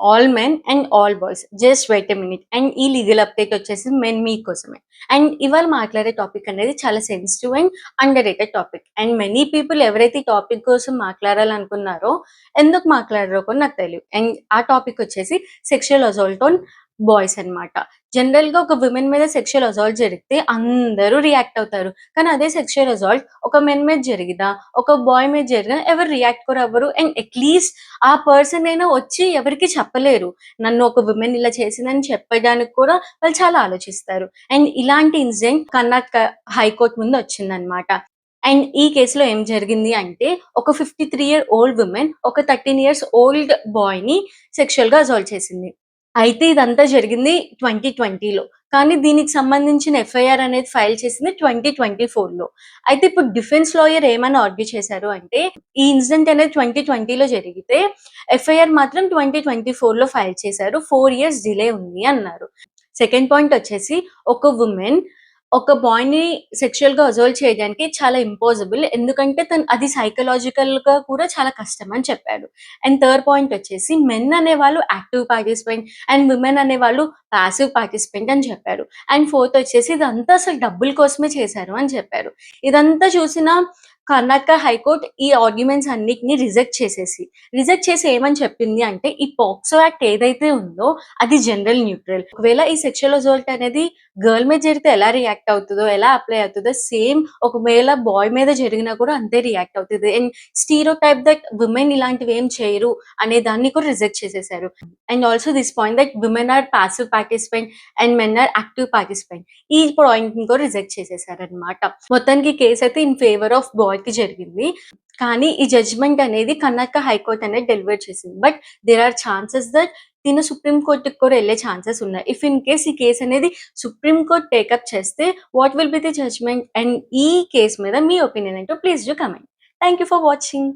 All men and all boys just wait a minute and ఈ legal update వచ్చేసి men మీకోసమే. And ఇవాళ మాట్లాడే టాపిక్ అనేది చాలా sensitive and underrated topic. And many people ఎవరైతే ఈ టాపిక్ కోసం మాట్లాడాలనుకున్నారో ఎందుకు మాట్లాడరో కూడా నాకు తెలియదు. అండ్ ఆ టాపిక్ వచ్చేసి సెక్షువల్ అసాల్ట్ ఆన్ బాయ్స్ అన్నమాట. జనరల్‌గా ఒక విమెన్ మీద సెక్షువల్ అసాల్ట్ జరిగితే అందరూ రియాక్ట్ అవుతారు. కానీ అదే సెక్షువల్ అసాల్ట్ ఒక మెన్ మీద జరిగినా, ఒక బాయ్ మీద జరిగినా ఎవరు రియాక్ట్ కూడా అవ్వరు. అండ్ అట్‌లీస్ట్ ఆ పర్సన్ అయినా వచ్చి ఎవరికీ చెప్పలేరు. నన్ను ఒక విమెన్ ఇలా చేసిందని చెప్పడానికి కూడా వాళ్ళు చాలా ఆలోచిస్తారు. అండ్ ఇలాంటి ఇన్సిడెంట్ కర్ణాటక హైకోర్ట్ ముందు వచ్చిందనమాట. అండ్ ఈ కేసులో ఏం జరిగింది అంటే, ఒక 53 ఇయర్ ఓల్డ్ విమెన్ ఒక 13 ఇయర్స్ ఓల్డ్ బాయ్‌ని సెక్షువల్‌గా అసాల్ట్ చేసింది. అయితే ఇదంతా జరిగింది 2020లో. కానీ దీనికి సంబంధించిన ఎఫ్ఐఆర్ అనేది ఫైల్ చేసింది 2024లో. అయితే ఇప్పుడు డిఫెన్స్ లాయర్ ఏమని ఆర్గ్యూ చేశారు అంటే, ఈ ఇన్సిడెంట్ అనేది 2020లో జరిగితే, ఎఫ్ఐఆర్ మాత్రం 2024లో ఫైల్ చేశారు. 4 ఇయర్స్ డిలే ఉంది అన్నారు. సెకండ్ పాయింట్ వచ్చేసి, ఒక వుమెన్ ఒక బాయ్‌ని సెక్షువల్‌గా అసాల్ట్ చేయడానికి చాలా ఇంపాసిబుల్. ఎందుకంటే అది సైకలాజికల్‌గా కూడా చాలా కష్టం అని చెప్పాడు. అండ్ థర్డ్ పాయింట్ వచ్చేసి మెన్ అనేవాళ్ళు యాక్టివ్ పార్టిసిపెంట్ అండ్ విమెన్ అనేవాళ్ళు పాసివ్ పార్టిసిపెంట్ అని చెప్పారు. అండ్ ఫోర్త్ వచ్చేసి ఇదంతా అసలు డబ్బుల కోసమే చేశారు అని చెప్పారు. ఇదంతా చూసిన కర్ణాటక హైకోర్ట్ ఈ ఆర్గ్యుమెంట్స్ అన్నిటిని రిజెక్ట్ చేసి ఏమని చెప్పింది అంటే, ఈ పోక్సో యాక్ట్ ఏదైతే ఉందో అది జనరల్ న్యూట్రల్. ఒకవేళ ఈ సెక్షువల్ అసాల్ట్ అనేది గర్ల్ మీద జరిగితే ఎలా రియాక్ట్ అవుతదో, ఎలా అప్లై అవుతదో సేమ్ ఒకవేళ బాయ్ మీద జరిగినా కూడా అంతే రియాక్ట్ అవుతది. అండ్ స్టీరియోటైప్ దట్ విమెన్ ఇలాంటివి ఏం చేయరు అనే దాన్ని కూడా రిజెక్ట్ చేసేసారు. And also this point that women are passive participant and men are active participant. ఈ పాయింట్‌ని కూడా రిజెక్ట్ చేసేసారనమాట. మొత్తానికి కేస్ అయితే ఇన్ ఫేవర్ ఆఫ్ బాయ్‌కి జరిగింది. కానీ ఈ జడ్జ్‌మెంట్ అనేది కర్ణాటక హైకోర్ట్ అనేది డెలివర్ చేసింది. But there are chances that తిను సుప్రీం కోర్ట్‌కి కూడా ఎళ్ళే ఛాన్సెస్ ఉన్నాయి. ఇఫ్ ఇన్ కేస్ ఈ కేస్ అనేది సుప్రీం కోర్ట్ టేకప్ చేస్తే what will be the judgment? And ఈ కేస్ మీద మీ ఒపీనియన్ ఏంటో please do comment. Thank you for watching.